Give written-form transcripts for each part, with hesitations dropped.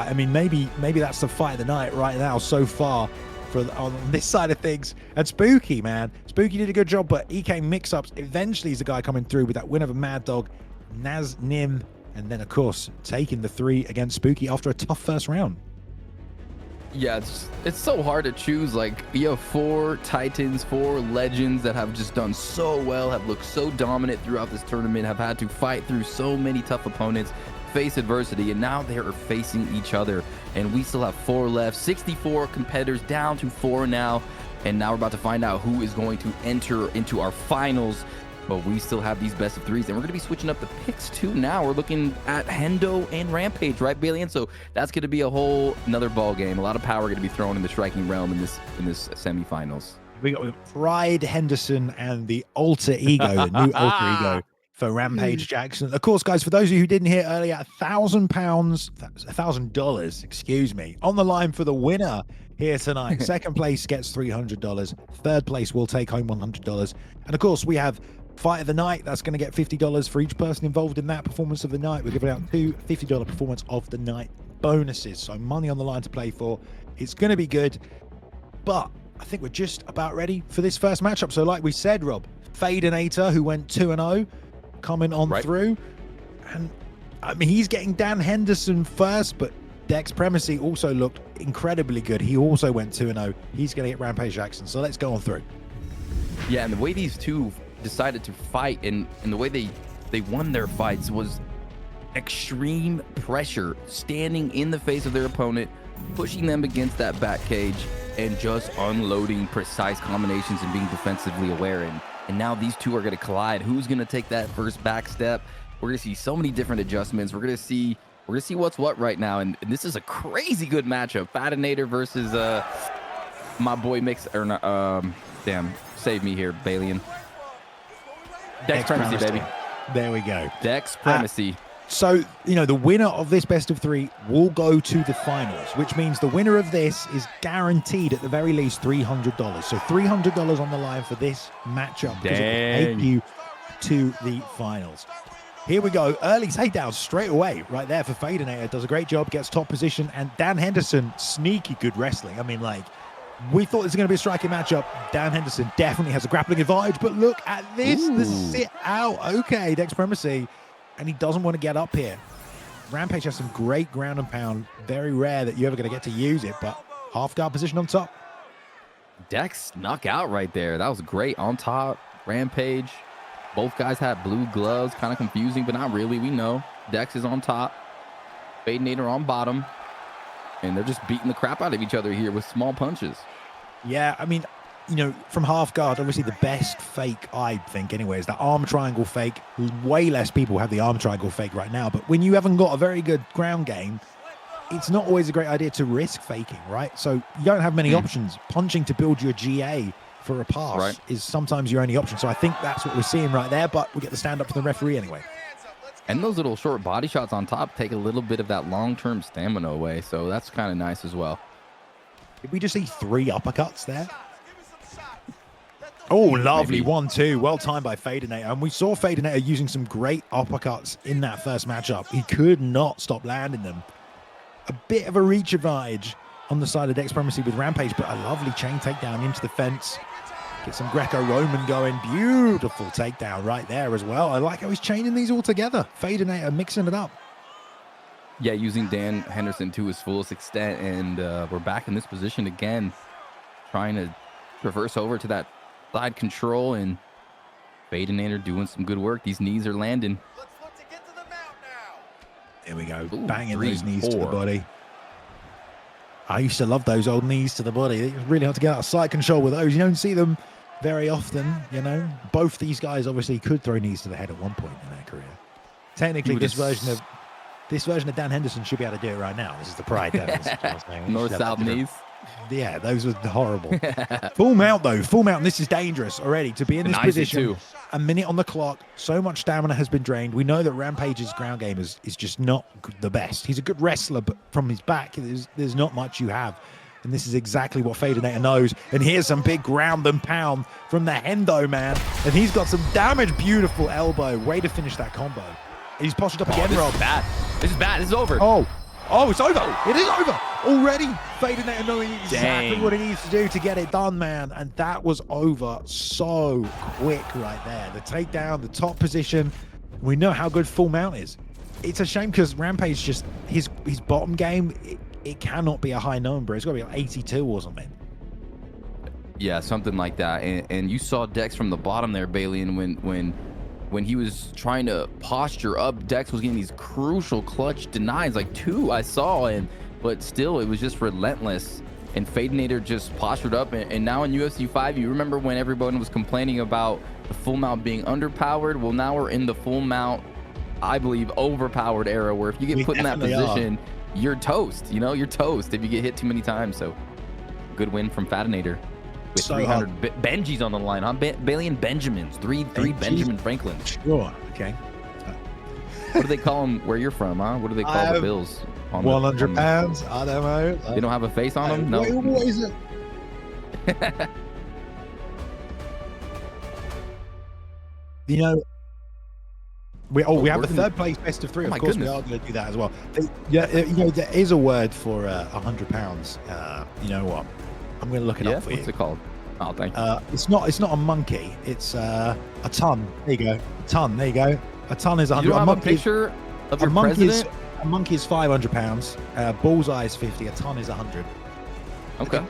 I mean, maybe that's the fight of the night right now so far on this side of things. And Spooky, man. Spooky did a good job, but EK Mix-Ups eventually is the guy coming through with that win over Mad Dog, Naz Nim, and then, of course, taking the 3 against Spooky after a tough first round. Yeah, it's so hard to choose. Like, you have 4 Titans, 4 Legends that have just done so well, have looked so dominant throughout this tournament, have had to fight through so many tough opponents, face adversity, and now they are facing each other. And we still have 4 left, 64 competitors down to 4 now. And now we're about to find out who is going to enter into our finals. But we still have these best of 3s, and we're going to be switching up the picks too now. We're looking at Hendo and Rampage, right, Bailey? And so that's going to be a whole another ball game. A lot of power going to be thrown in the striking realm in this semifinals. We got Pride Henderson and the alter ego, the new alter ego for Rampage Jackson. Of course, guys, for those of you who didn't hear earlier, $1,000, excuse me, on the line for the winner here tonight. Second place gets $300. Third place will take home $100. And of course, we have Fight of the Night. That's going to get $50 for each person involved in that performance of the night. We're giving out 2 $50 performance of the night bonuses. So money on the line to play for. It's going to be good. But I think we're just about ready for this first matchup. So like we said, Rob, Fadeinator, who went 2-0, coming on through. And I mean, he's getting Dan Henderson first, but Dex Primacy also looked incredibly good. He also went 2-0. He's going to get Rampage Jackson. So let's go on through. Yeah, and the way these two decided to fight and the way they won their fights was extreme pressure, standing in the face of their opponent, pushing them against that back cage, and just unloading precise combinations and being defensively aware. And now these two are going to collide. Who's going to take that first back step? We're going to see so many different adjustments. We're going to see what's what right now. And this is a crazy good matchup. Fadeinator versus my boy damn, save me here, Balian. Dex Primacy, baby. There we go. Dex Primacy. So, you know, the winner of this best of 3 will go to the finals, which means the winner of this is guaranteed at the very least $300. So $300 on the line for this matchup because it will take you to the finals. Here we go. Early takedown straight away right there for Fadeinator. Does a great job, gets top position. And Dan Henderson, sneaky good wrestling. I mean, like, we thought this was going to be a striking matchup. Dan Henderson definitely has a grappling advantage, but look at this, the sit out. Okay, Dex Primacy, and he doesn't want to get up here. Rampage has some great ground and pound. Very rare that you're ever going to get to use it, but half guard position on top. Dex knockout right there. That was great. On top, Rampage. Both guys had blue gloves. Kind of confusing, but not really. We know Dex is on top. Fadeinator on bottom. And they're just beating the crap out of each other here with small punches. Yeah, I mean, you know, from half guard, obviously the best fake, I think anyway, is that arm triangle fake. Way less people have the arm triangle fake right now. But when you haven't got a very good ground game, it's not always a great idea to risk faking, right? So you don't have many options. Punching to build your GA for a pass is sometimes your only option. So I think that's what we're seeing right there. But we get the stand up from the referee anyway. And those little short body shots on top take a little bit of that long-term stamina away. So that's kind of nice as well. Did we just see 3 uppercuts there? Oh, lovely. 1-2. Well timed by Fadeinator. And we saw Fadeinator using some great uppercuts in that first matchup. He could not stop landing them. A bit of a reach advantage on the side of Dex Primacy with Rampage, but a lovely chain takedown into the fence. Get some Greco-Roman going. Beautiful takedown right there as well. I like how he's chaining these all together. Fadeinator mixing it up. Yeah, using Dan Henderson to his fullest extent. And we're back in this position again, trying to reverse over to that side control. And Fadeinator doing some good work. These knees are landing. There we go. Ooh, banging those knees to the body. I used to love those old knees to the body. It's really hard to get out of side control with those. You don't see them very often, you know. Both these guys obviously could throw knees to the head at one point in their career. Technically, this version of Dan Henderson should be able to do it right now. This is the Pride Devils. North-south knees. Yeah, those were horrible. Full mount, though. Full mount. This is dangerous already to be in this position. A minute on the clock. So much stamina has been drained. We know that Rampage's ground game is just not the best. He's a good wrestler, but from his back, there's not much you have. And this is exactly what Fadeinator knows. And here's some big ground and pound from the Hendo, man. And he's got some damage. Beautiful elbow. Way to finish that combo. He's postured up again, Rob. This is bad. This is bad. This is over. Oh, Oh, it's over. It is over already. Fadinator knowing exactly what he needs to do to get it done, man. And that was over so quick right there. The takedown, the top position. We know how good full mount is. It's a shame because Rampage just, his bottom game, it cannot be a high number. It's got to be like 82 or something. Yeah, something like that. And you saw Dex from the bottom there, Bailey, and when he was trying to posture up, Dex was getting these crucial clutch denies, like 2 I saw, but still it was just relentless. And Fadinator just postured up, and now in UFC 5, you remember when everyone was complaining about the full mount being underpowered? Well, now we're in the full mount, I believe, overpowered era, where if you get put in that position, you're toast. You know, you're toast if you get hit too many times. So good win from Fadinator. With 300 Benjis on the line, huh? Bailey and Benjamins, three Benjamin Franklins. Sure, okay. What do they call them where you're from, huh? What do they call the Bills? 100 pounds? I don't know. They don't have a face on them? No. What is it? You know, we have a third place best of 3. Of course, we are going to do that as well. Yeah, you know, there is a word for 100 pounds. You know what? I'm going to look it up for you. What's it called? Oh, thank you. It's not a monkey. It's a ton. There you go. A ton. There you go. A ton is 100. You don't have a picture of your president? A monkey is 500 pounds. Bullseye is 50. A ton is 100. Okay.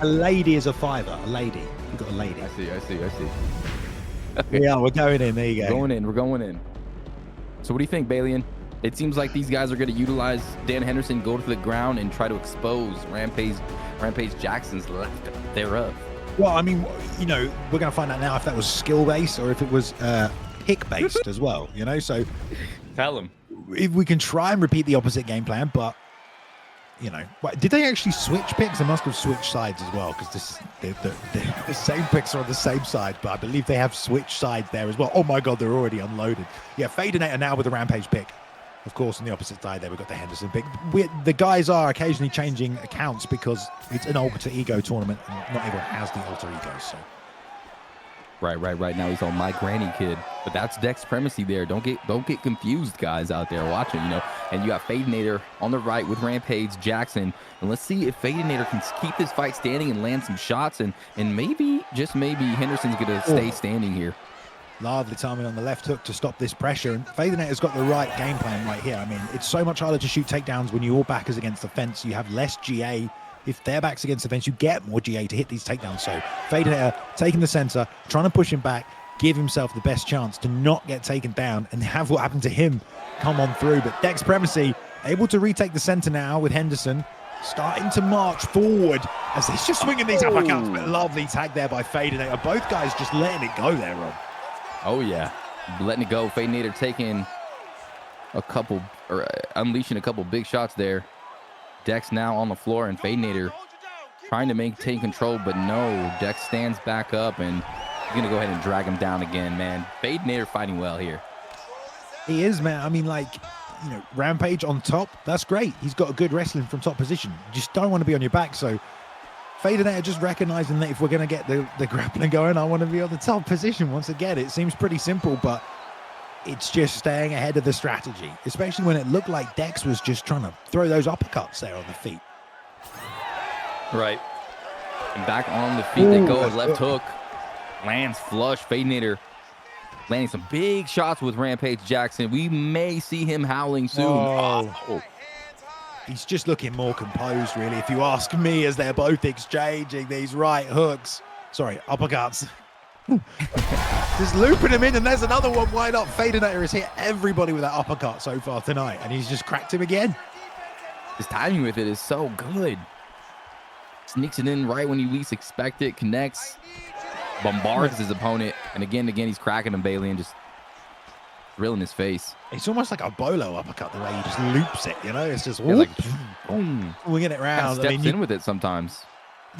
A lady is a fiver. A lady. You've got a lady. I see. Okay. Yeah, we're going in. There you go. We're going in. So what do you think, Balian? It seems like these guys are going to utilize Dan Henderson, go to the ground, and try to expose Rampage Jackson's left thereof. Well, I mean, you know, we're going to find out now if that was skill-based or if it was pick-based as well, you know? So tell them. If we can try and repeat the opposite game plan, but, you know, did they actually switch picks? They must have switched sides as well, because the same picks are on the same side, but I believe they have switched sides there as well. Oh, my God, they're already unloaded. Yeah, Fadinator now with the Rampage pick. Of course, on the opposite side there, we've got the Henderson pick. The guys are occasionally changing accounts because it's an alter ego tournament, and not everyone has the alter ego. So, right. Now he's on My Granny Kid, but that's Dex Primacy there. Don't get confused, guys out there watching. You know, and you got Fadinator on the right with Rampage Jackson, and let's see if Fadinator can keep this fight standing and land some shots, and maybe, just maybe, Henderson's gonna stay standing here. Lovely timing on the left hook to stop this pressure. And Fadinator's got the right game plan right here. I mean, it's so much harder to shoot takedowns when your back is against the fence. You have less GA. If their back's against the fence, you get more GA to hit these takedowns. So Fadinator taking the center, trying to push him back, give himself the best chance to not get taken down and have what happened to him come on through. But Dex Primacy able to retake the center now with Henderson, starting to march forward as he's just swinging these uppercuts. But lovely tag there by Fadinator. Both guys just letting it go there, Rob. Oh, yeah. Letting it go. Fadinator taking a couple, or unleashing a couple big shots there. Dex now on the floor, and Fadinator trying to maintain control, but no. Dex stands back up, and he's going to go ahead and drag him down again, man. Fadinator fighting well here. He is, man. I mean, like, you know, Rampage on top, that's great. He's got a good wrestling from top position. You just don't want to be on your back, so Fadinator just recognizing that if we're going to get the grappling going, I want to be on the top position once again. It seems pretty simple, but it's just staying ahead of the strategy, especially when it looked like Dex was just trying to throw those uppercuts there on the feet. Right. And back on the feet they go. Left hook. Lands flush. Fadinator landing some big shots with Rampage Jackson. We may see him howling soon. Oh. He's just looking more composed, really, if you ask me, as they're both exchanging these right hooks. Sorry, uppercuts. Just looping him in, and there's another one wide up. Fadinator has hit everybody with that uppercut so far tonight, and he's just cracked him again. His timing with it is so good. Sneaks it in right when you least expect it, connects, bombards his opponent, and again, he's cracking him, Bailey, and just drilling his face. It's almost like a bolo uppercut, the way he just loops it, you know? It's just like boom, winging it around. Steps in with it sometimes.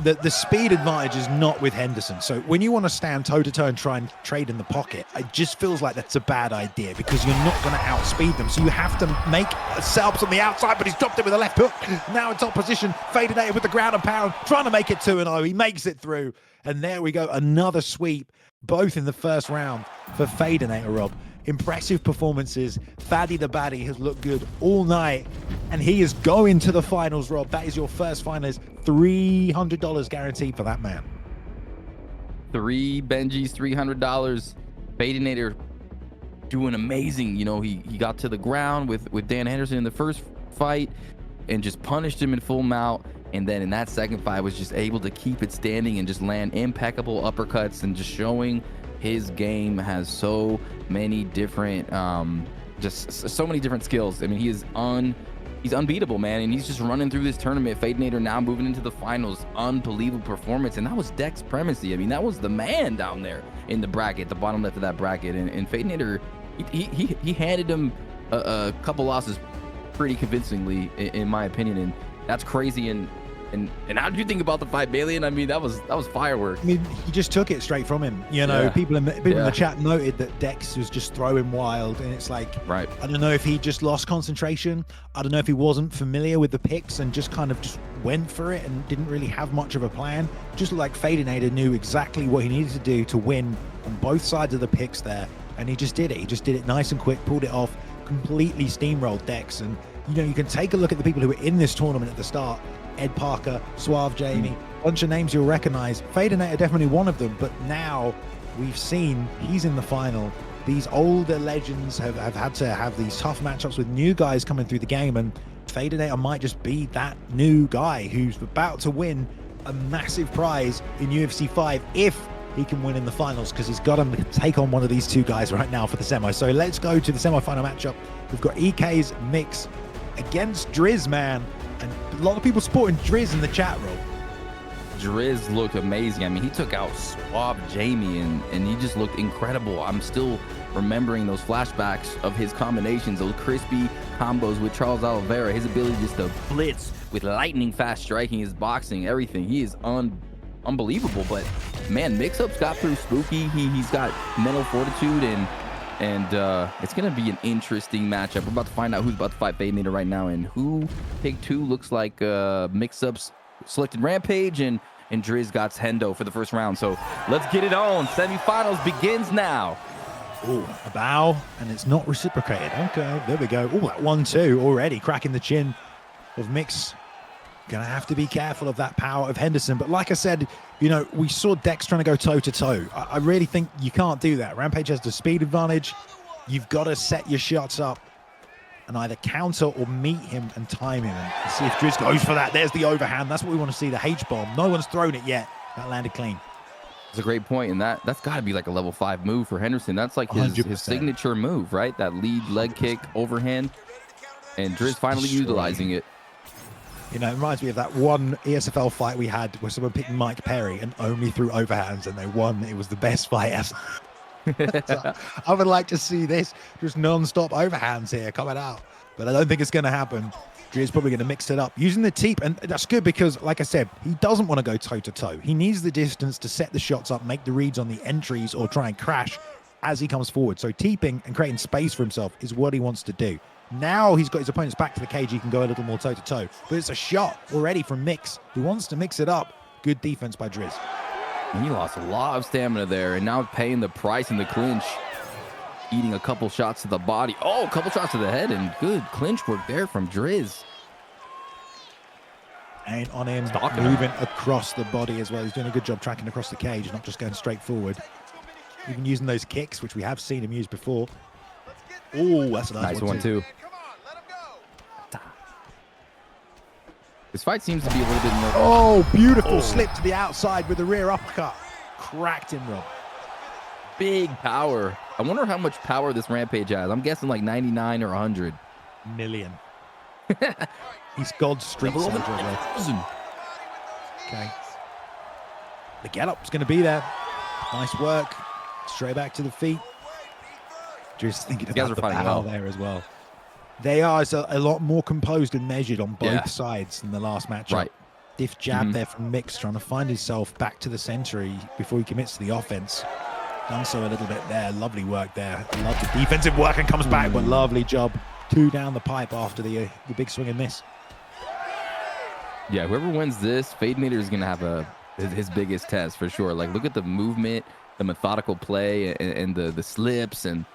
The speed advantage is not with Henderson. So when you want to stand toe-to-toe and try and trade in the pocket, it just feels like that's a bad idea because you're not going to outspeed them. So you have to make setups on the outside, but he's dropped it with a left hook. Now in top position, Fadinator with the ground and pound, trying to make it 2-0. He makes it through. And there we go, another sweep, both in the first round for Fadinator, Rob. impressive performances. Faddy the Baddie has looked good all night, and he is going to the finals, Rob. That is your first finals. $300 guaranteed for that man. 3 Benjis, $300. Fadinator doing amazing. You know, he got to the ground with Dan Henderson in the first fight and just punished him in full mount. And then in that second fight was just able to keep it standing and just land impeccable uppercuts and just showing his game has so many different, just so many different skills. I mean, he's unbeatable, man. And he's just running through this tournament. Fadinator now moving into the finals. Unbelievable performance. And that was Dex Premacy. I mean, that was the man down there in the bracket, the bottom left of that bracket. And Fadinator, he handed him a couple losses pretty convincingly, in my opinion. And that's crazy. And how did you think about the fight, Bailey? I mean, that was fireworks. I mean, he just took it straight from him. You know, people in the chat noted that Dex was just throwing wild, and it's like, right. I don't know if he just lost concentration. I don't know if he wasn't familiar with the picks and just kind of just went for it and didn't really have much of a plan. Just like Fadinator knew exactly what he needed to do to win on both sides of the picks there, and he just did it. He just did it nice and quick, pulled it off, completely steamrolled Dex. And you know, you can take a look at the people who were in this tournament at the start. Ed Parker, Suave Jamie, bunch of names you'll recognize. Fadinator definitely one of them, but now we've seen he's in the final. These older legends have had to have these tough matchups with new guys coming through the game, and Fadinator might just be that new guy who's about to win a massive prize in UFC 5 if he can win in the finals, because he's got to take on one of these two guys right now for the semi. So let's go to the semi-final matchup. We've got EK's Mix against Driz, man. And a lot of people supporting Driz in the chat room. Driz looked amazing. I mean, he took out Suave Jamie and he just looked incredible. I'm still remembering those flashbacks of his combinations, those crispy combos with Charles Oliveira, his ability just to blitz with lightning fast striking, his boxing, everything. He is unbelievable. But man, Mix-Up's got through Spooky. He's got mental fortitude, and it's going to be an interesting matchup. We're about to find out who's about to fight Fadinator right now, and who pick 2 looks like Mix-Up's selected Rampage, and Driz got Hendo for the first round. So let's get it on. Semifinals begins now. Oh, a bow, and it's not reciprocated. Okay, there we go. Oh, that 1-2 already cracking the chin of Mix. Gonna have to be careful of that power of Henderson. But like I said, you know, we saw Dex trying to go toe-to-toe. I really think you can't do that. Rampage has the speed advantage. You've got to set your shots up and either counter or meet him and time him. And see if Driz goes for that. There's the overhand. That's what we want to see, the H-bomb. No one's thrown it yet. That landed clean. That's a great point, and that's got to be like a level 5 move for Henderson. That's like his signature move, right? That lead leg kick overhand, and Driz finally utilizing it. You know, it reminds me of that one ESFL fight we had where someone picked Mike Perry and only threw overhands and they won. It was the best fight ever. So I would like to see this just non-stop overhands here coming out, but I don't think it's going to happen. Driz probably going to mix it up using the teep, and that's good because, like I said, he doesn't want to go toe-to-toe. He needs the distance to set the shots up, make the reads on the entries, or try and crash as he comes forward. So teeping and creating space for himself is what he wants to do. Now he's got his opponents back to the cage, he can go a little more toe-to-toe. But it's a shot already from Mix, who wants to mix it up. Good defense by Driz. He lost a lot of stamina there, and now paying the price in the clinch. Eating a couple shots to the body. Oh, a couple shots to the head, and good clinch work there from Driz. And on him, moving across the body as well. He's doing a good job tracking across the cage, not just going straight forward. Even using those kicks, which we have seen him use before. Oh, that's a nice one too. This fight seems to be a little bit more. Oh, beautiful slip to the outside with the rear uppercut. Cracked him, Rob. Big power. I wonder how much power this Rampage has. I'm guessing like 99 or 100 million. He's God's street soldier. Okay. The get up's going to be there. Nice work. Straight back to the feet. Just thinking about the power there as well. They are a lot more composed and measured on both sides than the last matchup. Right. Diff jab there from Mix, trying to find himself back to the center before he commits to the offense. Done so a little bit there. Lovely work there. Love the defensive work and comes back, but lovely job. 2 down the pipe after the big swing and miss. Yeah, whoever wins this, Fadinator is going to have his biggest test for sure. Like, look at the movement, the methodical play, and the slips, and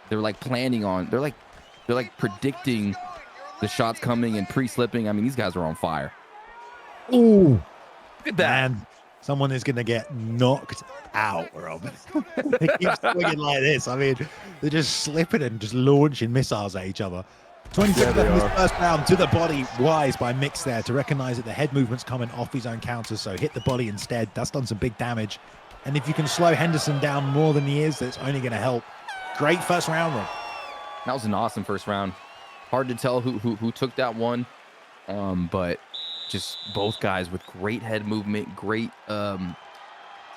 they're like planning on, they're like predicting the shots coming and pre-slipping. I mean, these guys are on fire. Ooh, Look at that. man, someone is going to get knocked out, Rob. They keep swinging like this. I mean, they're just slipping and just launching missiles at each other. 26 left in this first round, to the body, wise by Mix there to recognize that the head movement's coming off his own counter, so hit the body instead. That's done some big damage. And if you can slow Henderson down more than he is, that's only going to help. Great first round, Rob. That was an awesome first round. Hard to tell who took that one, but just both guys with great head movement, great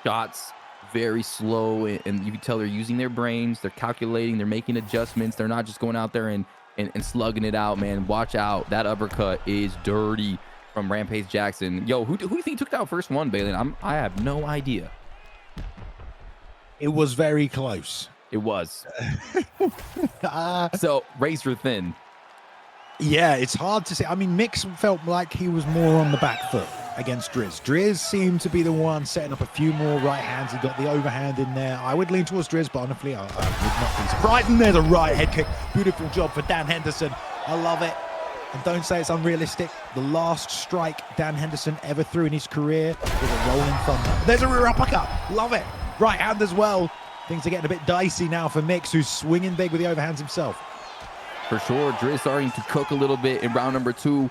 shots, very slow, and you can tell they're using their brains, they're calculating, they're making adjustments, they're not just going out there and slugging it out, man. Watch out, that uppercut is dirty from Rampage Jackson. Yo, who do you think took that first one, Bailey? I have no idea. It was very close. It was. So razor thin. Yeah, it's hard to say. I mean, Mix felt like he was more on the back foot against Driz. Driz seemed to be the one setting up a few more right hands. He got the overhand in there. I would lean towards Driz, but honestly, I would not be surprised. And there's a right head kick. Beautiful job for Dan Henderson. I love it. And don't say it's unrealistic. The last strike Dan Henderson ever threw in his career was a rolling thunder. There's a rear uppercut. Love it. Right hand as well. Things are getting a bit dicey now for Mix, who's swinging big with the overhands himself. For sure, Driz starting to cook a little bit in round number 2.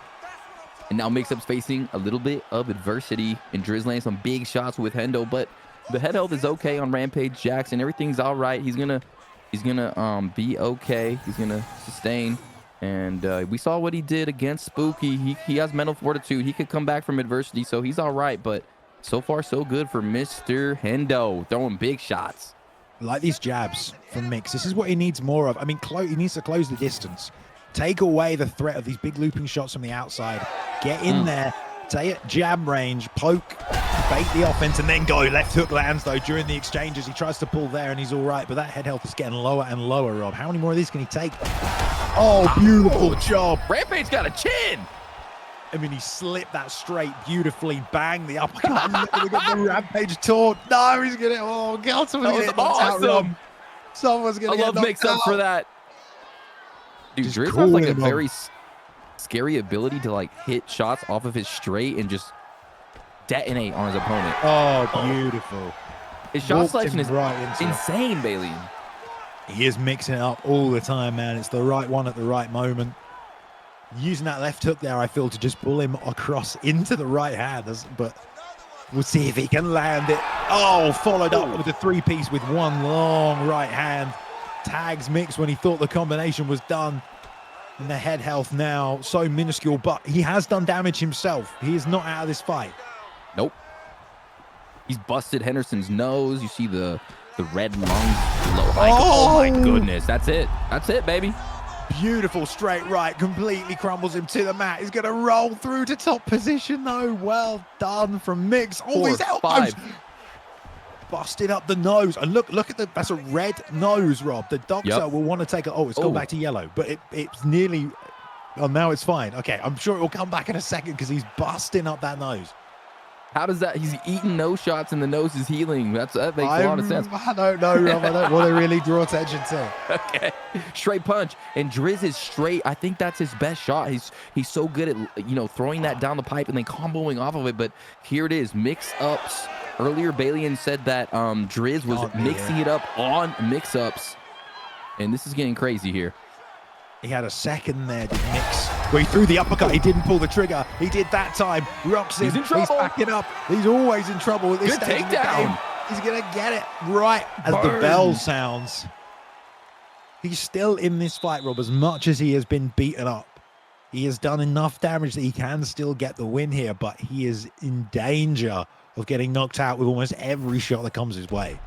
And now Mix-Up's facing a little bit of adversity. And Driz landing some big shots with Hendo. But the head health is okay on Rampage Jackson. Everything's all right. He's gonna be okay. He's gonna sustain. And we saw what he did against Spooky. He has mental fortitude. He could come back from adversity, so he's all right. But so far, so good for Mr. Hendo, throwing big shots. Like these jabs from Mix. This is what he needs more of. I mean, he needs to close the distance. Take away the threat of these big looping shots from the outside. Get in there. Stay at jab range. Poke. Bait the offense and then go. Left hook lands, though, during the exchanges. He tries to pull there and he's all right. But that head health is getting lower and lower, Rob. How many more of these can he take? Oh, beautiful job. Rampage got a chin. I mean, he slipped that straight beautifully. Bang, the uppercut. We got the Rampage taunt. No, he's going to... Oh, God, someone's going to get knocked out, Rob. Someone's going to get knocked out. I love Mix-Up for that. Dude, Driz has like a very scary ability to like hit shots off of his straight and just detonate on his opponent. Oh, beautiful. His shot selection is insane, Bailey. He is mixing it up all the time, man. It's the right one at the right moment. Using that left hook there, I feel, to just pull him across into the right hand. But we'll see if he can land it. Oh, followed up with a three-piece with one long right hand. Tags Mix when he thought the combination was done. And the head health now so minuscule, but he has done damage himself. He is not out of this fight. Nope. He's busted Henderson's nose. You see the red lungs. Oh my goodness. That's it. That's it, baby. Beautiful straight right, completely crumbles him to the mat. He's going to roll through to top position, though. Well done from Mix. Oh, his elbows. Busted up the nose. And look at that's a red nose, Rob. The doctor will want to take it. Oh, it's gone back to yellow, but it's nearly, oh, now it's fine. Okay, I'm sure it will come back in a second because he's busting up that nose. How does that? He's eating nose shots and the nose is healing. That makes a lot of sense. I don't know, Rob. I don't want to really draw attention to. Okay, straight punch, and Driz is straight. I think that's his best shot. He's so good at throwing that down the pipe and then comboing off of it. But here it is, mix-ups. Earlier, Balian said that Driz was mixing it up on mix-ups, and this is getting crazy here. He had a second there, did Mix, where he threw the uppercut. He didn't pull the trigger. He did that time. Rocks him. He's in trouble. He's backing up. He's always in trouble at this stage of the game. He's going to get it right as the bell sounds. He's still in this fight, Rob, as much as he has been beaten up. He has done enough damage that he can still get the win here, but he is in danger of getting knocked out with almost every shot that comes his way.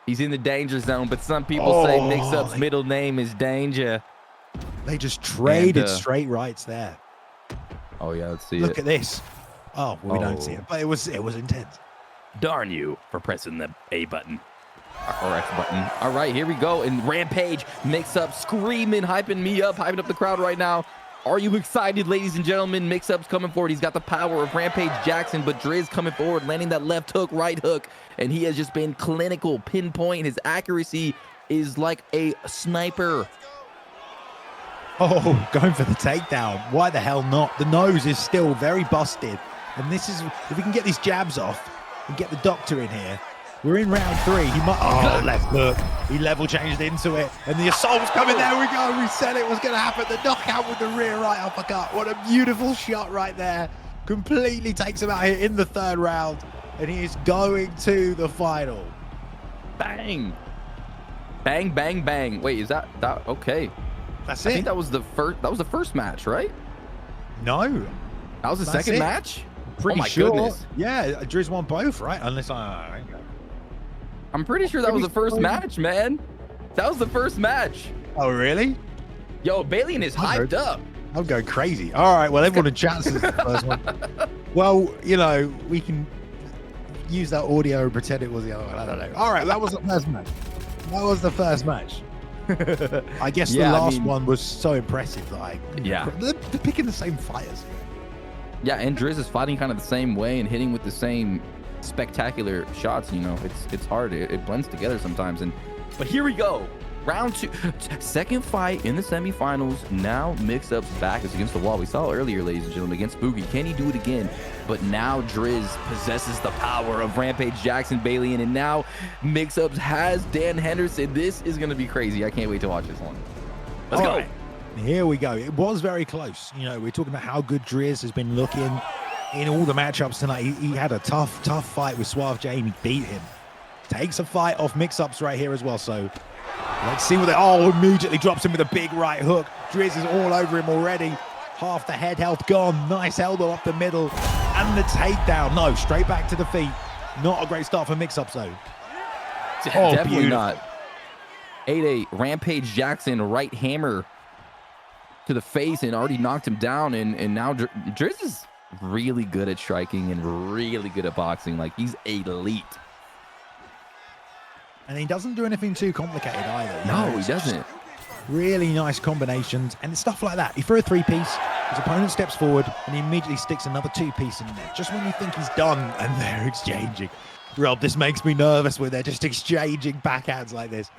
He's in the danger zone, but some people say Mix-Up's middle name is Danger. They just traded straight rights there. Oh, yeah, let's see Look at this. Oh, well, we don't see it, but it was intense. Darn you for pressing the A button. Or X button. All right, here we go. And Rampage Mix-Up screaming, hyping me up, hyping up the crowd right now. Are you excited, ladies and gentlemen? Mix-Up's coming forward. He's got the power of Rampage Jackson, but Driz coming forward, landing that left hook, right hook, and he has just been clinical, pinpoint. His accuracy is like a sniper. Oh, going for the takedown. Why the hell not? The nose is still very busted. And this is, if we can get these jabs off and get the doctor in here, we're in round 3. He might, oh, left hook. He level changed into it. And the assault's coming. There we go. We said it was going to happen. The knockout with the rear right uppercut. What a beautiful shot right there. Completely takes him out here in the 3rd round. And he is going to the final. Bang. Bang, bang, bang. Wait, is that okay? That's I it. think that was the first match, right? No. That was the That's second it. match? Pretty oh my sure. goodness. Yeah, Driz won both, right? Unless I'm pretty sure that was the first match, man. That was the first match. Oh, really? Yo, Balian is hyped up. I'm going crazy. All right, well, everyone in chat says the first one. Well, you know, we can use that audio and pretend it was the other one. I don't know. All right, that was the first match. That was the first match. I guess the last one was so impressive that they're picking the same fighters. Yeah, and Driz is fighting kind of the same way and hitting with the same spectacular shots. You know, it's hard. It blends together sometimes. But here we go. Round 2, second fight in the semifinals. Now Mix-Up's back is against the wall. We saw earlier, ladies and gentlemen, against Spooky. Can he do it again? But now Driz possesses the power of Rampage Jackson Balian, and now Mix-Ups has Dan Henderson. This is going to be crazy. I can't wait to watch this one. Let's go. Right. Here we go. It was very close. You know, we're talking about how good Driz has been looking in all the matchups tonight. He had a tough fight with Suave J. He beat him. Takes a fight off Mix-Ups right here as well. So let's see what they... Oh, immediately drops him with a big right hook. Driz is all over him already. Half the head health gone. Nice elbow up the middle. And the takedown. No, straight back to the feet. Not a great start for Mix-Ups, though. Oh, definitely not. 8-8. Rampage Jackson right hammer to the face and already knocked him down. And now Driz is really good at striking and really good at boxing. Like, he's elite. And he doesn't do anything too complicated either. No, he doesn't. Really nice combinations and stuff like that. He threw a 3-piece, his opponent steps forward, and he immediately sticks another 2-piece in there. Just when you think he's done, and they're exchanging. Rob, this makes me nervous when they're just exchanging backhands like this.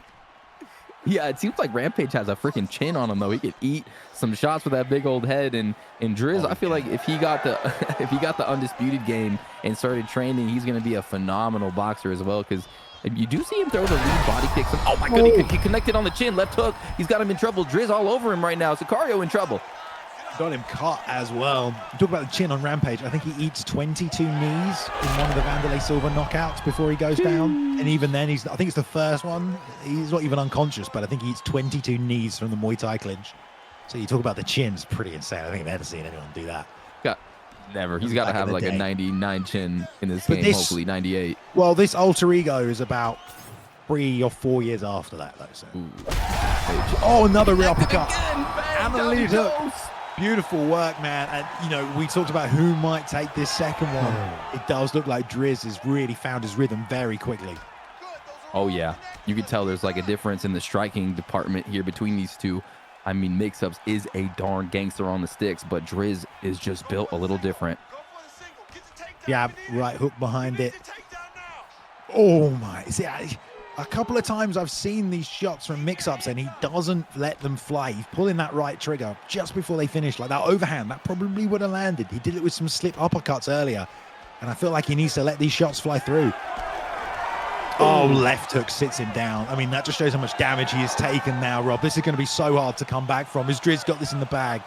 Yeah, it seems like Rampage has a freaking chin on him, though. He could eat some shots with that big old head. And Driz, I feel like if he got the if he got the undisputed game and started training, he's going to be a phenomenal boxer as well. Because you do see him throw the lead body kicks. Oh my god, he connected on the chin, left hook. He's got him in trouble. Driz all over him right now. Sicario in trouble. Got him cut as well. Talk about the chin on Rampage. I think he eats 22 knees in one of the Vanderlei Silva knockouts before he goes down. And even then, I think it's the first one. He's not even unconscious, but I think he eats 22 knees from the Muay Thai clinch. So you talk about the chin's pretty insane. I think I've never seen anyone do that. Never. He's got to have like a 99 chin in this game, hopefully 98. Well, this alter ego is about 3 or 4 years after that, though. So. Oh, another rear uppercut. And the lead hook. Beautiful work, man. And, you know, we talked about who might take this second one. It does look like Driz has really found his rhythm very quickly. Oh, yeah. You can tell there's like a difference in the striking department here between these two. I mean, Mix-Ups is a darn gangster on the sticks, but Driz is just built a little different. Yeah, right hook behind it. Oh, my. See, a couple of times I've seen these shots from Mix-Ups and he doesn't let them fly. He's pulling that right trigger just before they finish. Like that overhand, that probably would have landed. He did it with some slip uppercuts earlier. And I feel like he needs to let these shots fly through. Oh, left hook sits him down. I mean, that just shows how much damage he has taken now, Rob. This is going to be so hard to come back from. Has Driz got this in the bag?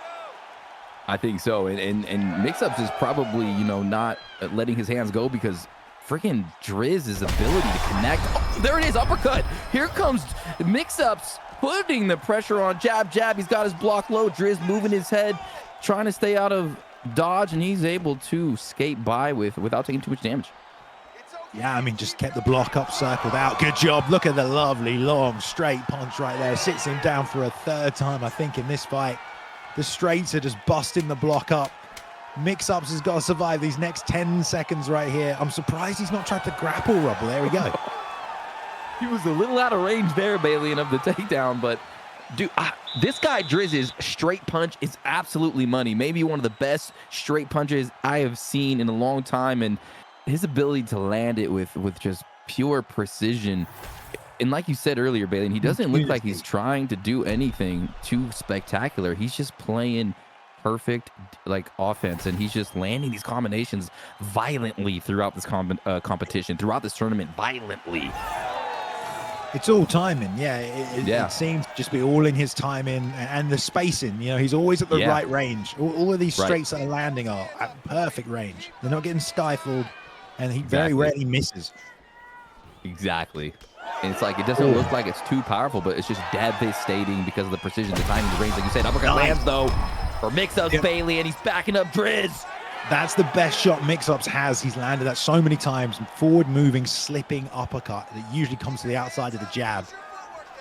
I think so. And Mix-Ups is probably, you know, not letting his hands go because freaking Driz's ability to connect. Oh, there it is, uppercut. Here comes Mix-Ups putting the pressure on. Jab, jab. He's got his block low. Driz moving his head, trying to stay out of dodge, and he's able to skate by without taking too much damage. Yeah, I mean, just kept the block up, circled out. Good job. Look at the lovely, long, straight punch right there. Sits him down for a 3rd time, I think, in this fight. The straights are just busting the block up. Mix-Ups has got to survive these next 10 seconds right here. I'm surprised he's not tried to grapple, Rob. There we go. He was a little out of range there, Balian, of the takedown, but dude, this guy Driz's straight punch is absolutely money. Maybe one of the best straight punches I have seen in a long time, and his ability to land it with just pure precision And like you said earlier, Bailey, he doesn't look like he's trying to do anything too spectacular. He's just playing perfect like offense, and he's just landing these combinations violently throughout this competition, throughout this tournament, violently. It's all timing, yeah. It seems to just be all in his timing and the spacing. You know, he's always at the right range. All of these straights that are landing are at perfect range. They're not getting stifled, and he very rarely misses. Exactly. And it's like, it doesn't look like it's too powerful, but it's just devastating because of the precision, the timing, the range. Like you said, uppercut lands though for mix-ups, Bailey, and he's backing up Driz. That's the best shot Mix-Ups has. He's landed that so many times. Forward moving, slipping uppercut that usually comes to the outside of the jab.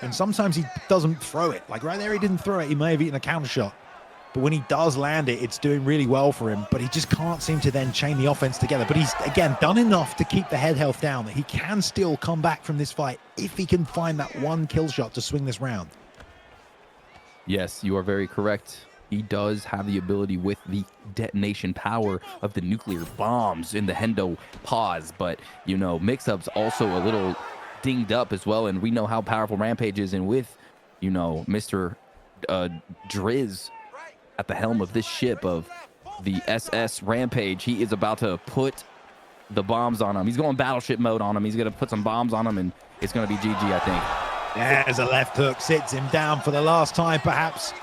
And sometimes he doesn't throw it. Like right there, he didn't throw it. He may have eaten a counter shot. But when he does land it, it's doing really well for him. But he just can't seem to then chain the offense together. But he's, again, done enough to keep the head health down that he can still come back from this fight if he can find that one kill shot to swing this round. Yes, you are very correct. He does have the ability with the detonation power of the nuclear bombs in the Hendo pause. But, you know, Mix-Up's also a little dinged up as well. And we know how powerful Rampage is. And with, you know, Mr. Driz at the helm of this ship of the SS Rampage, he is about to put the bombs on him. He's going battleship mode on him. He's going to put some bombs on him, and it's going to be GG, I think. There's a left hook, sits him down for the last time, perhaps.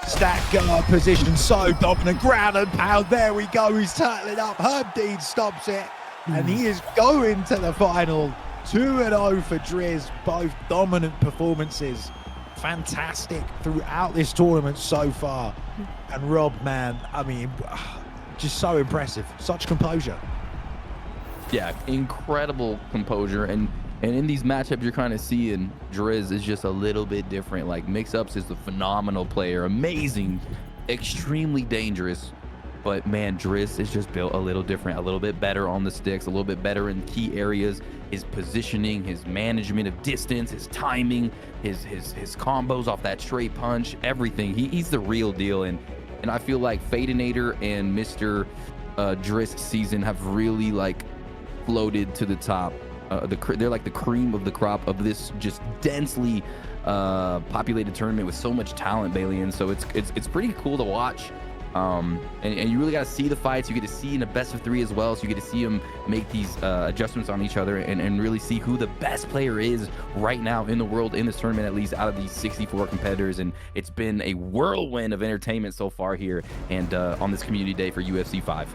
Stack guard position, so dominant, ground and pound. There we go. He's turtling up. Herb Dean stops it, and he is going to the final. 2-0 for Driz. Both dominant performances. Fantastic throughout this tournament so far. And Rob, man, I mean, just so impressive. Such composure. Yeah, incredible composure. And in these matchups, you're kind of seeing Driz is just a little bit different. Like, Mix-Ups is a phenomenal player, amazing, extremely dangerous. But man, Driz is just built a little different, a little bit better on the sticks, a little bit better in key areas. His positioning, his management of distance, his timing, his combos off that straight punch, everything. He's the real deal. And I feel like Fadinator and Mr. Driz season have really like floated to the top. They're like the cream of the crop of this just densely populated tournament with so much talent, Bailey. And so it's pretty cool to watch. And you really got to see the fights. You get to see in a best of 3 as well, so you get to see them make these adjustments on each other and really see who the best player is right now in the world, in this tournament, at least out of these 64 competitors. And it's been a whirlwind of entertainment so far here and on this community day for UFC 5.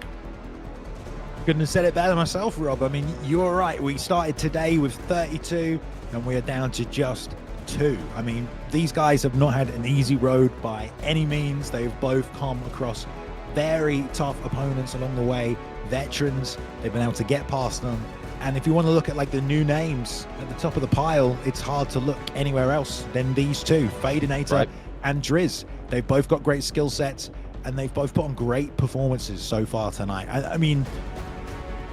Couldn't have said it better myself, Rob. I mean, you're right. We started today with 32 and we're down to just 2. I mean, these guys have not had an easy road by any means. They've both come across very tough opponents along the way, veterans. They've been able to get past them. And if you want to look at like the new names at the top of the pile, it's hard to look anywhere else than these two, Fadinator and Driz. They've both got great skill sets and they've both put on great performances so far tonight. I mean,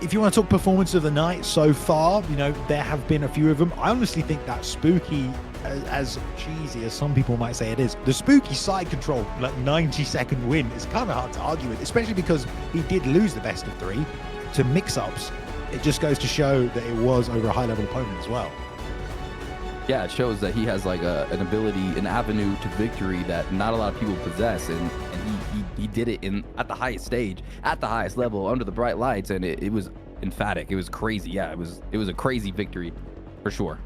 if you want to talk performance of the night so far, you know, there have been a few of them. I honestly think that Spooky, as cheesy as some people might say it is, the Spooky side control, like 90-second win, is kind of hard to argue with, especially because he did lose the best of 3 to Mix-Ups. It just goes to show that it was over a high-level opponent as well. Yeah, it shows that he has like an ability, an avenue to victory that not a lot of people possess, and he did it at the highest stage, at the highest level, under the bright lights, and it was emphatic. It was crazy. Yeah, it was a crazy victory for sure.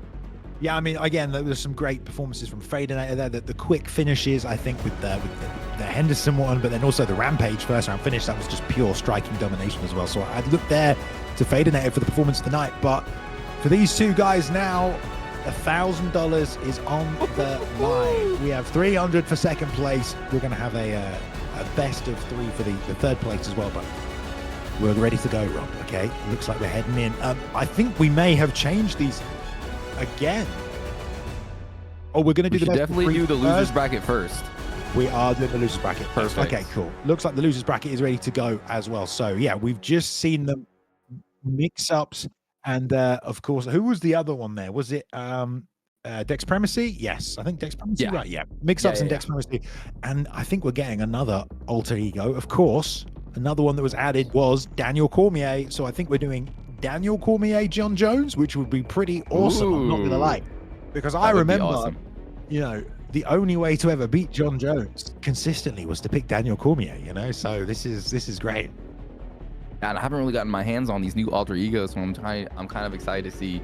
Yeah, I mean, again, there was some great performances from Fadinator there. The quick finishes, I think, with the Henderson one, but then also the Rampage first round finish, that was just pure striking domination as well. So I'd look there to Fadinator for the performance of the night. But for these two guys now, $1,000 is on the line. We have $300 for second place. We're going to have a best of 3 for the third place as well, but we're ready to go, Rob. Okay, looks like we're heading in. I think we may have changed these again. Oh, we're going to do the best definitely do the losers bracket first. We are doing the losers bracket first. Okay, cool. Looks like the losers bracket is ready to go as well. So yeah, we've just seen them Mix-Ups. And of course, who was the other one there? Was it Dex Primacy? Yes, I think Dex Primacy, right? Yeah, Mix-Ups and Dex Primacy. And I think we're getting another alter ego. Of course, another one that was added was Daniel Cormier. So I think we're doing Daniel Cormier, John Jones, which would be pretty awesome. I'm not gonna lie. Because I That would be remember, awesome. you know, the only way to ever beat John Jones consistently was to pick Daniel Cormier, you know? So this is great. And I haven't really gotten my hands on these new alter egos, so I'm kind of excited to see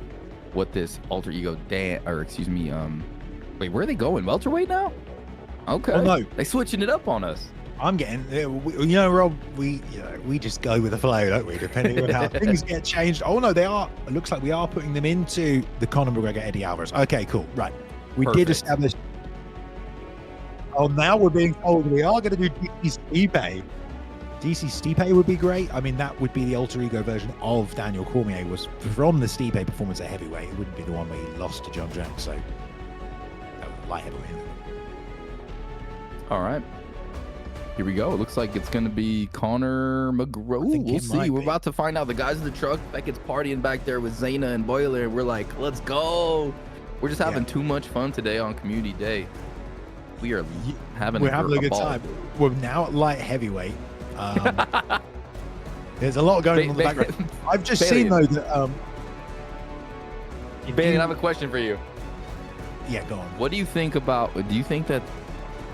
what this alter ego wait, where are they going? Welterweight now? Okay. Oh, no. They switching it up on us. I'm getting, you know, Rob, we just go with the flow, don't we? Depending on how things get changed. Oh no, they are. It looks like we are putting them into the Conor McGregor Eddie Alvarez. Okay, cool. Right. We did establish. Oh, now we're being told we are going to do DC Stipe. DC Stipe would be great. I mean, that would be the alter ego version of Daniel Cormier. Was from the Stipe performance at heavyweight. It wouldn't be the one where he lost to John Jones. So that was light heavyweight. All right. Here we go. It looks like it's going to be Conor McGregor. We'll see. We're about to find out. The guys in the truck, Beckett's partying back there with Zayna and Boiler, and we're like, let's go. We're just having too much fun today on Community Day. We're having a good time. We're now at light heavyweight. There's a lot going on in the background. I've just seen though that Ben, I have a question for you. Yeah, go on. What do you think about? Do you think that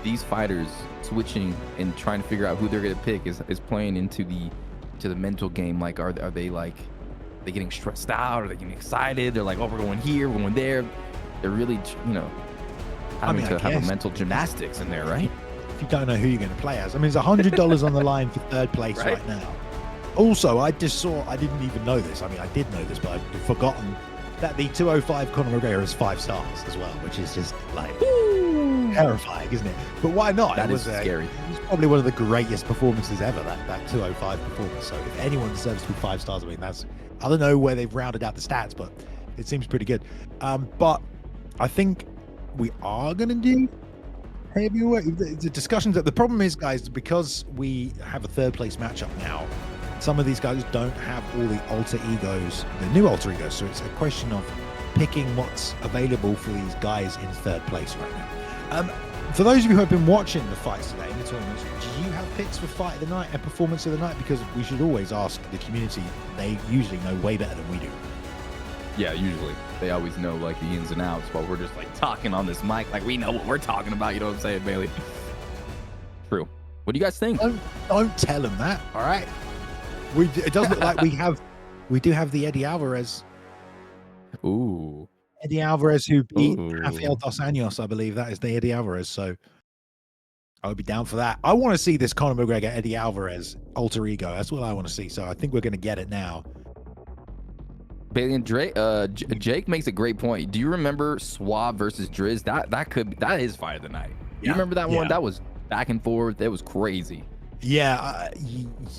these fighters switching and trying to figure out who they're going to pick is playing into the mental game? Like, are they like, they getting stressed out? Are they getting excited? They're like, oh, we're going here, we're going there. They're really, having to have a mental gymnastics in there, right? If you don't know who you're going to play as, I mean, it's $100 on the line for third place right now. Also, I didn't even know this. I mean, I did know this, but I'd forgotten that the 205 Conor McGregor is 5 stars as well, which is just like terrifying, isn't it? But why not? That is scary. It was probably one of the greatest performances ever, that 205 performance. So if anyone deserves to be 5 stars, I mean, I don't know where they've rounded out the stats, but it seems pretty good. But I think we are going to do heavyweight. The discussions. The problem is, guys, because we have a third place matchup now, some of these guys don't have all the alter egos, the new alter egos. So it's a question of picking what's available for these guys in third place right now. For those of you who have been watching the fights today in the tournaments, do you have picks for fight of the night and performance of the night? Because we should always ask the community. They usually know way better than we do. Yeah, usually. They always know like the ins and outs, while we're just like talking on this mic like we know what we're talking about. You know what I'm saying, Bailey? True. What do you guys think? Don't tell them that, all right? It does look like we do have the Eddie Alvarez. Ooh. Eddie Alvarez, who beat Rafael dos Anjos, I believe that is the Eddie Alvarez. So I would be down for that. I want to see this Conor McGregor Eddie Alvarez alter ego. That's what I want to see. So I think we're going to get it now. Bailey and Drake, Jake makes a great point. Do you remember Swab versus Driz? That is fight of the night. You remember that one? That was back and forth. It was crazy. Yeah,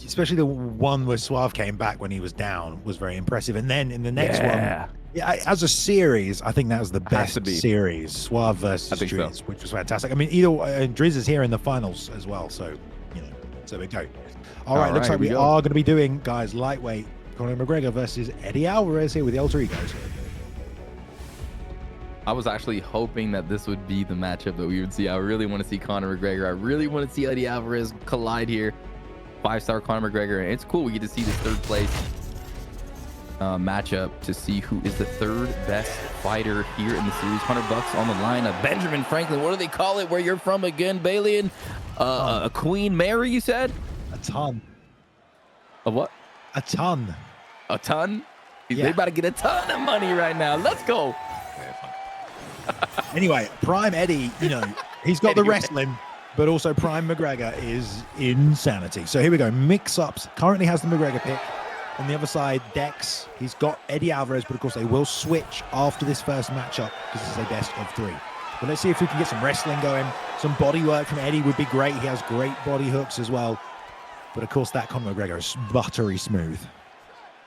especially the one where Suave came back when he was down was very impressive. And then in the next one, as a series, I think that was the best series. Suave versus Driz, which was fantastic. I mean, Driz is here in the finals as well, so so we go. All right, looks like we are going to be doing, guys, lightweight Conor McGregor versus Eddie Alvarez here with the alter egos. I was actually hoping that this would be the matchup that we would see. I really want to see Conor McGregor. I really want to see Eddie Alvarez collide here. 5-star Conor McGregor. And it's cool. We get to see this third place matchup to see who is the third best fighter here in the series. $100 on the line. Benjamin Franklin. What do they call it where you're from again, Bailey? A Queen Mary, you said? A ton. A what? A ton. A ton? They about to get a ton of money right now. Let's go. Anyway, Prime Eddie, he's got the wrestling, but also Prime McGregor is insanity. So here we go. Mix-ups currently has the McGregor pick. On the other side, Dex, he's got Eddie Alvarez, but of course they will switch after this first matchup because it's a best of 3. But let's see if we can get some wrestling going. Some body work from Eddie would be great. He has great body hooks as well. But of course, that Conor McGregor is buttery smooth.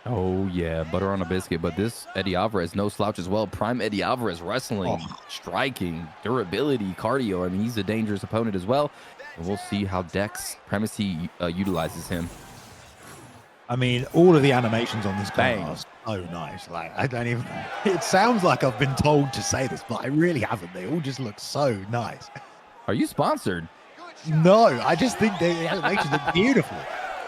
Oh, yeah, butter on a biscuit. But this Eddie Alvarez, no slouch as well. Prime Eddie Alvarez, wrestling, striking, durability, cardio. I mean, he's a dangerous opponent as well. And we'll see how Dex Primacy utilizes him. I mean, all of the animations on this guy are so nice. Like, I don't even... It sounds like I've been told to say this, but I really haven't. They all just look so nice. Are you sponsored? No, I just think the animations look beautiful.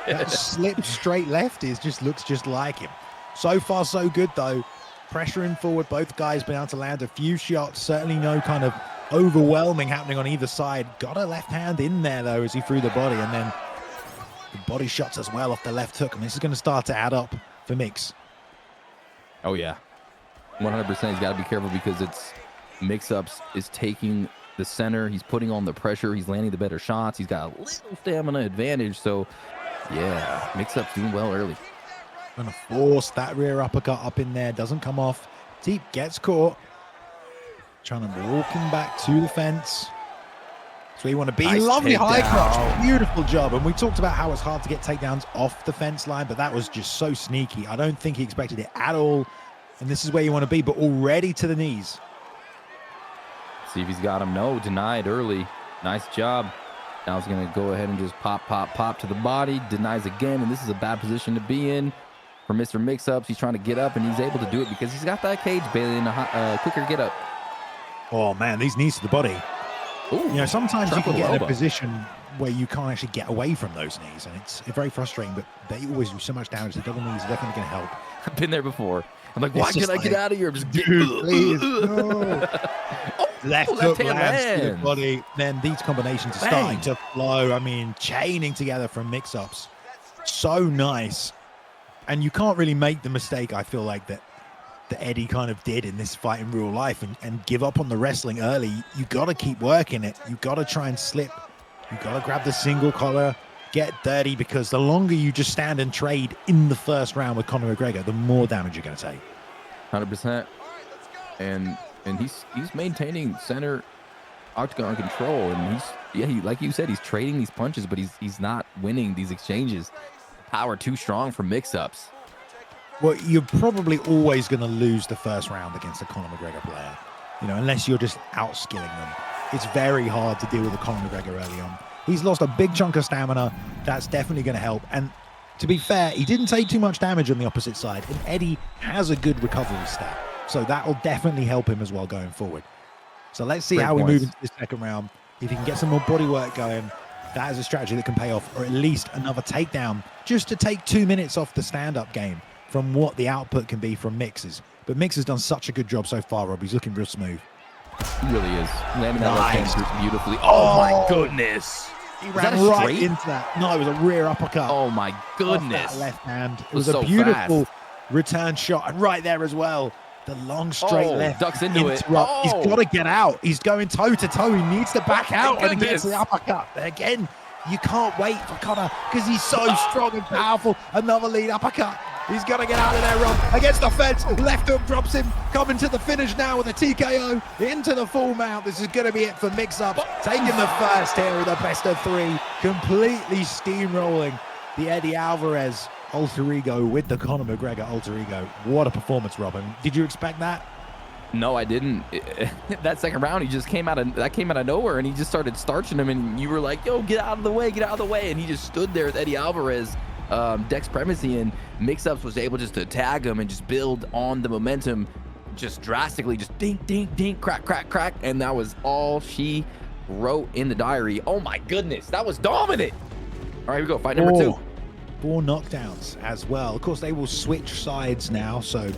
That slip straight left looks just like him. So far, so good, though. pressuring forward. Both guys been able to land a few shots. Certainly no kind of overwhelming happening on either side. Got a left hand in there, though, as he threw the body. And then the body shots as well off the left hook. And this is going to start to add up for Mix. Oh, yeah. 100%. He's got to be careful because it's Mix-Ups is taking the center. He's putting on the pressure. He's landing the better shots. He's got a little stamina advantage. So, yeah, Mix-Ups doing well early. Gonna force that rear uppercut up in there. Doesn't come off. Deep gets caught. Trying to walk him back to the fence. That's where you want to be. Nice Lovely high takedown. crotch. Beautiful job. And we talked about how it's hard to get takedowns off the fence line, but that was just so sneaky. I don't think he expected it at all. And this is where you want to be, but already to the knees. See if he's got him. No, denied early. Nice job. Now he's going to go ahead and just pop to the body. Denies again, and this is a bad position to be in for Mr. Mix-Ups. He's trying to get up, and he's able to do it because he's got that cage Bailey in a quicker get up. Oh, man, these knees to the body. Ooh, you know, sometimes you can triple get in a elbow. position where you can't actually get away from those knees, and it's very frustrating, but they always do so much damage. The double knees are definitely going to help. I've been there before. I'm like, why It's can't just I get like, out of here? I'm just Dude, please, no. Left hook hand lands to the lands. body. Then these combinations are Bang. starting to flow. I mean, chaining together from Mix-Ups. So nice. And you can't really make the mistake, I feel like, that Eddie kind of did in this fight in real life and give up on the wrestling early. You got to keep working it. You got to try and slip. You got to grab the single collar, get dirty, because the longer you just stand and trade in the first round with Conor McGregor, the more damage you're going to take. 100%. And he's maintaining center octagon control, and he like you said, he's trading these punches, but he's not winning these exchanges. Power too strong for Mix-Ups. Well, you're probably always going to lose the first round against a Conor McGregor player, you know, unless you're just outskilling them. It's very hard to deal with a Conor McGregor early on. He's lost a big chunk of stamina. That's definitely going to help. And to be fair, he didn't take too much damage on the opposite side, and Eddie has a good recovery stat. So that will definitely help him as well going forward. So let's see Great how we points. move into this second round. If he can get some more body work going, that is a strategy that can pay off, or at least another takedown, just to take 2 minutes off the stand-up game from what the output can be from Mixes. But Mix has done such a good job so far, Rob. He's looking real smooth. He really is. Landing that Nice. left hand beautifully. Oh my goodness. He Was ran that a right straight? into that. No, it was a rear uppercut. Oh my Off goodness. that left hand. It Was was a so beautiful fast. return shot. And right there as well. The long straight Oh, left. ducks into it. interrupt. Oh. He's got to get out. He's going toe to toe. He needs to back my out and he goodness. gets the uppercut. Again, you can't wait for Conor because he's so strong and powerful. Another lead uppercut. He's got to get out of there, Rob. Against the fence. Left hook drops him. Coming to the finish now with a TKO. Into the full mount. This is going to be it for Mix-Up. Taking the first here with a best of three. Completely steamrolling the Eddie Alvarez alter ego with the Conor McGregor alter ego. What a performance, Robin. Did you expect that? No, I didn't. That second round, he just came out of nowhere, and he just started starching him, and you were like, yo, get out of the way, get out of the way. And he just stood there with Eddie Alvarez, Dex Primacy, and Mix-Ups was able just to tag him and just build on the momentum just drastically, just dink, dink, dink, crack, crack, crack. And that was all she wrote in the diary. Oh my goodness, that was dominant. All right, here we go, fight number two. 4 knockdowns as well. Of course, they will switch sides now, so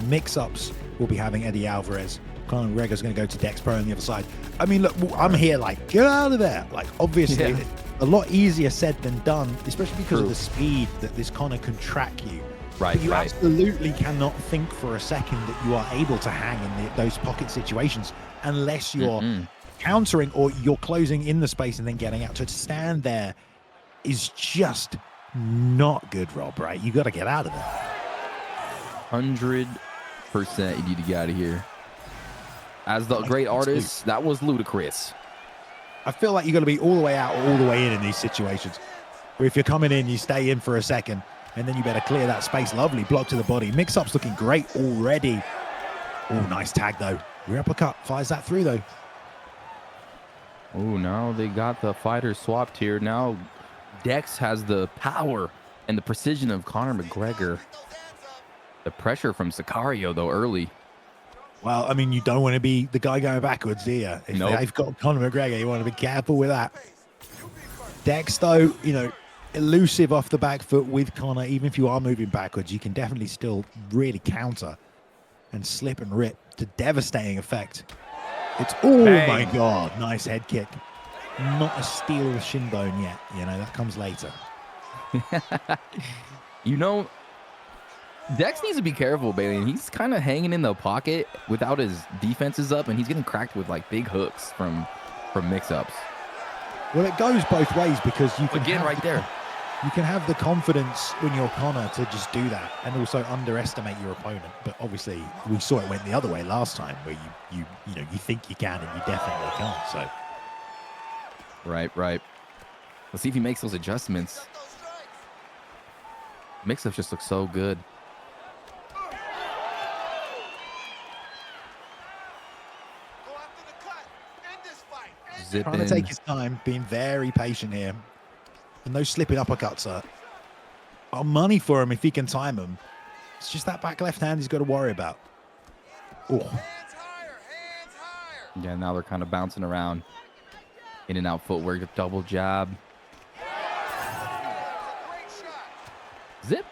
Mix-Ups will be having Eddie Alvarez. Conor McGregor's going to go to Dex Pro on the other side. I mean, look, I'm here like, get out of there. Like, obviously, Yeah. a lot easier said than done, especially because True. of the speed that this Conor can track you. Right, But you right. absolutely cannot think for a second that you are able to hang in those pocket situations unless you're countering or you're closing in the space and then getting out. To stand there is just not good, Rob, right? You got to get out of there. 100% you need to get out of here. As the great artist, that was ludicrous. I feel like you got to be all the way out or all the way in these situations. Where if you're coming in, you stay in for a second, and then you better clear that space. Lovely block to the body. Mix-Up's looking great already. Oh, nice tag, though. Rear uppercut. Fires that through, though. Oh, now they got the fighters swapped here. Now Dex has the power and the precision of Conor McGregor. The pressure from Sicario, though, early. Well, I mean, you don't want to be the guy going backwards, do you? If Nope. they've got Conor McGregor, you want to be careful with that. Dex, though, you know, elusive off the back foot with Conor. Even if you are moving backwards, you can definitely still really counter and slip and rip to devastating effect. It's, oh my God, nice head kick. Not a steel shin bone yet. You know, that comes later. You know, Dex needs to be careful, Bailey. He's kind of hanging in the pocket without his defenses up, and he's getting cracked with like big hooks from mix-ups. Well, it goes both ways because you can again right there. You can have the confidence when you're Conor to just do that and also underestimate your opponent. But obviously, we saw it went the other way last time, where you think you can and you definitely can't. So, right. Let's see if he makes those adjustments. Mix-ups just look so good. Trying to take his time, being very patient here. And those slipping uppercuts are money for him if he can time them. It's just that back left hand he's got to worry about. Oh. Yeah, now they're kind of bouncing around. In and out footwork, double jab. Zip.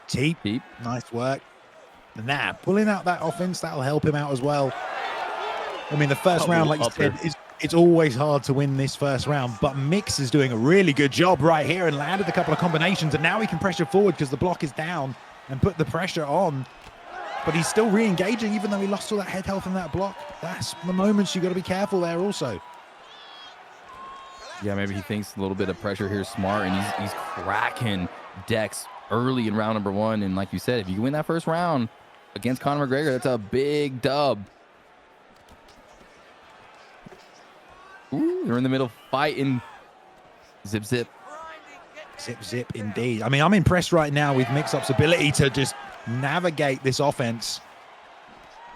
Teep. Nice work. Nah, pulling out that offense, that'll help him out as well. I mean, the first round, like you said, it's always hard to win this first round, but Mix is doing a really good job right here and landed a couple of combinations, and now he can pressure forward because the block is down and put the pressure on. But he's still re-engaging, even though he lost all that head health in that block. That's the moments you got to be careful there also. Yeah, maybe he thinks a little bit of pressure here is smart, and he's cracking Dex early in round number 1. And like you said, if you win that first round against Conor McGregor, that's a big dub. Ooh, they're in the middle fighting. Zip. Zip, indeed. I mean, I'm impressed right now with Mix-Up's ability to just navigate this offense.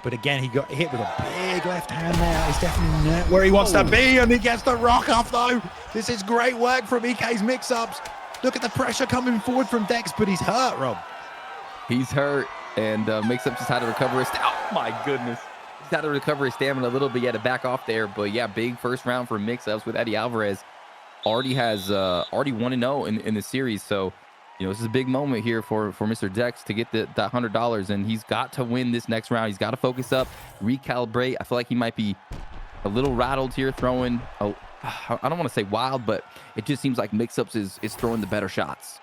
But again, he got hit with a big left hand there. It's definitely not where he wants to be, and he gets the rock off, though. This is great work from EK's Mix-Ups. Look at the pressure coming forward from Dex, but he's hurt, Rob. He's hurt, and Mix-Up just had to recover his... Oh, my goodness. He's had to recover his stamina a little bit. He had to back off there. But, yeah, big first round for Mix-Ups with Eddie Alvarez. Already 1-0 in the series. So, you know, this is a big moment here for Mr. Dex to get that $100, and he's got to win this next round. He's got to focus up, recalibrate. I feel like he might be a little rattled here, throwing. I don't want to say wild, but it just seems like Mix-Ups is throwing the better shots.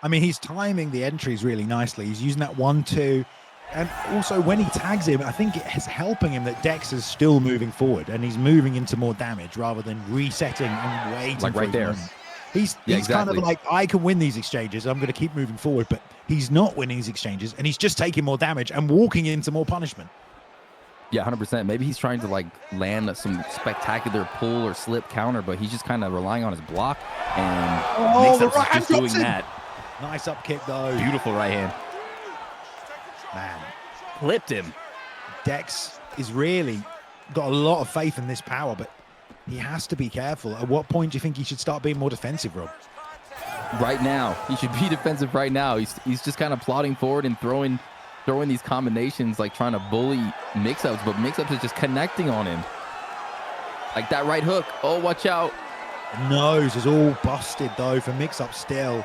I mean, he's timing the entries really nicely. He's using that 1-2. And also when he tags him, I think it's helping him that Dex is still moving forward and he's moving into more damage rather than resetting and waiting. Like right there. He's exactly. Kind of like, I can win these exchanges. I'm going to keep moving forward, but he's not winning these exchanges and he's just taking more damage and walking into more punishment. Yeah, 100%. Maybe he's trying to like land some spectacular pull or slip counter, but he's just kind of relying on his block and the right just doing that. Nice up kick though. Beautiful right hand. Man, clipped him. Dex is really got a lot of faith in this power, but he has to be careful. At what point do you think he should start being more defensive, Rob? Right now. He should be defensive right now. He's just kind of plodding forward and throwing these combinations, like trying to bully Mix-Ups, but Mix-Ups is just connecting on him. Like that right hook. Oh, watch out. The nose is all busted, though, for Mix-Up still.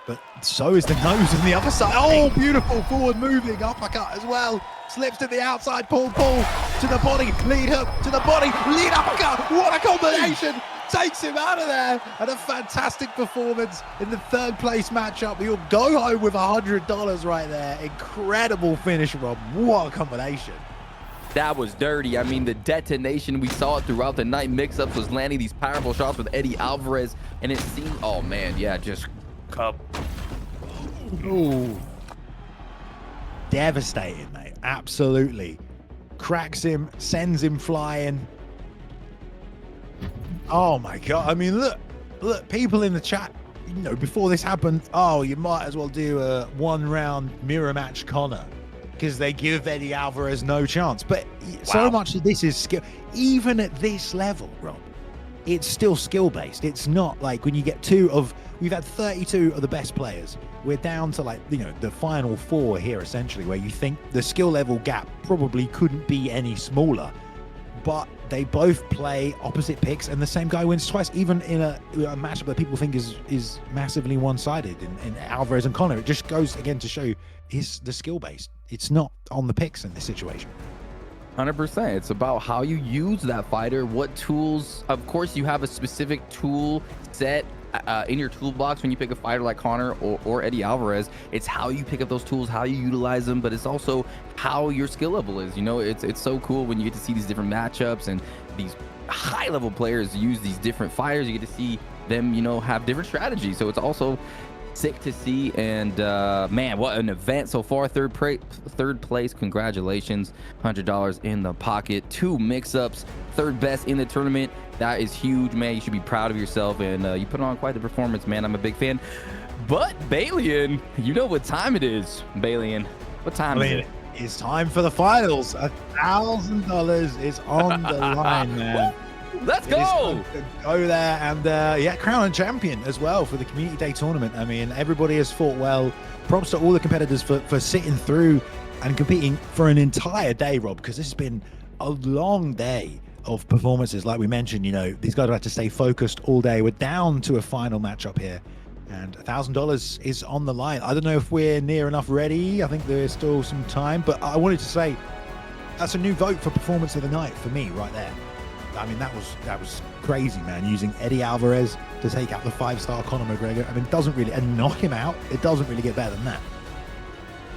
But so is the nose on the other side. Oh, beautiful forward moving uppercut as well. Slips to the outside, pull to the body, lead hook to the body, lead uppercut. What a combination. Takes him out of there. And a fantastic performance in the third place matchup. He'll go home with $100 right there. Incredible finish, Rob. What a combination. That was dirty. I mean, the detonation, we saw it throughout the night. Mix-Ups was landing these powerful shots with Eddie Alvarez. And it seemed, oh man, yeah, just cup. Ooh. Devastating, mate. Absolutely. Cracks him, sends him flying. Oh my God. I mean, look, people in the chat, you know, before this happened, oh, you might as well do a 1-round mirror match Conor because they give Eddie Alvarez no chance. But so much of this is skill. Even at this level, Rob, it's still skill-based. It's not like when you get we've had 32 of the best players. We're down to like, you know, the final 4 here essentially, where you think the skill level gap probably couldn't be any smaller. But they both play opposite picks, and the same guy wins twice, even in a matchup that people think is massively one-sided in Alvarez and Conor. It just goes again to show the skill base. It's not on the picks in this situation. 100%. It's about how you use that fighter, what tools. Of course, you have a specific tool set in your toolbox when you pick a fighter like Conor or Eddie Alvarez. It's how you pick up those tools, how you utilize them, but it's also how your skill level is. You know, it's so cool when you get to see these different matchups and these high level players use these different fighters. You get to see them, you know, have different strategies. So it's also sick to see. And man, what an event so far. Third place, congratulations. $100 in the pocket, 2 mix-ups, third best in the tournament. That is huge, man. You should be proud of yourself, and you put on quite the performance, man. I'm a big fan. But Balian, you know what time it is. Balian, what time is it? It's time for the finals. $1,000 is on the line, man. Let's go. Go there and yeah, crown a champion as well for the Community Day tournament. I mean, everybody has fought well. Props to all the competitors for sitting through and competing for an entire day, Rob, because this has been a long day of performances. Like we mentioned, you know, these guys have had to stay focused all day. We're down to a final matchup here, and $1,000 is on the line. I don't know if we're near enough ready. I think there's still some time, but I wanted to say that's a new vote for performance of the night for me right there. I mean, that was crazy, man. Using Eddie Alvarez to take out the 5-star Conor McGregor. I mean, it doesn't really, and knock him out. It doesn't really get better than that.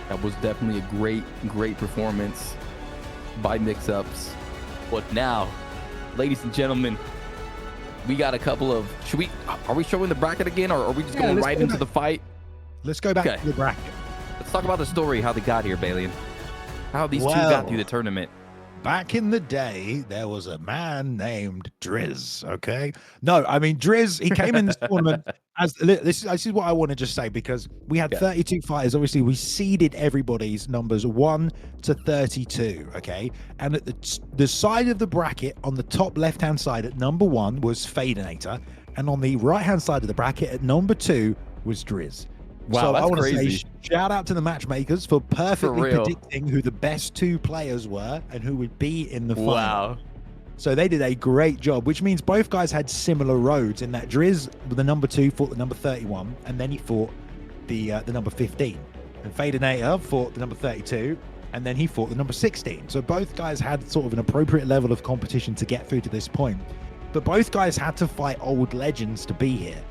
That was definitely a great performance by mix-ups. But now, ladies and gentlemen, we got a couple of. Are we showing the bracket again, or are we just going right into the fight? Let's go back to the bracket. Let's talk about the story, how they got here, Balian. How these two got through the tournament. Back in the day, there was a man named Driz, okay? No, I mean, Driz, he came in this tournament as, this is what I want to just say, because we had 32 fighters. Obviously, we seeded everybody's numbers 1 to 32, okay? And at the side of the bracket, on the top left-hand side at number 1 was Fadenator, and on the right-hand side of the bracket at number 2 was Driz. Wow, so that's I want to crazy. say shout out to the matchmakers for perfectly predicting who the best 2 players were and who would be in the final. Wow. So they did a great job, which means both guys had similar roads in that Driz, the number 2, fought the number 31, and then he fought the number 15. And Fadenator fought the number 32, and then he fought the number 16. So both guys had sort of an appropriate level of competition to get through to this point. But both guys had to fight old legends to be here.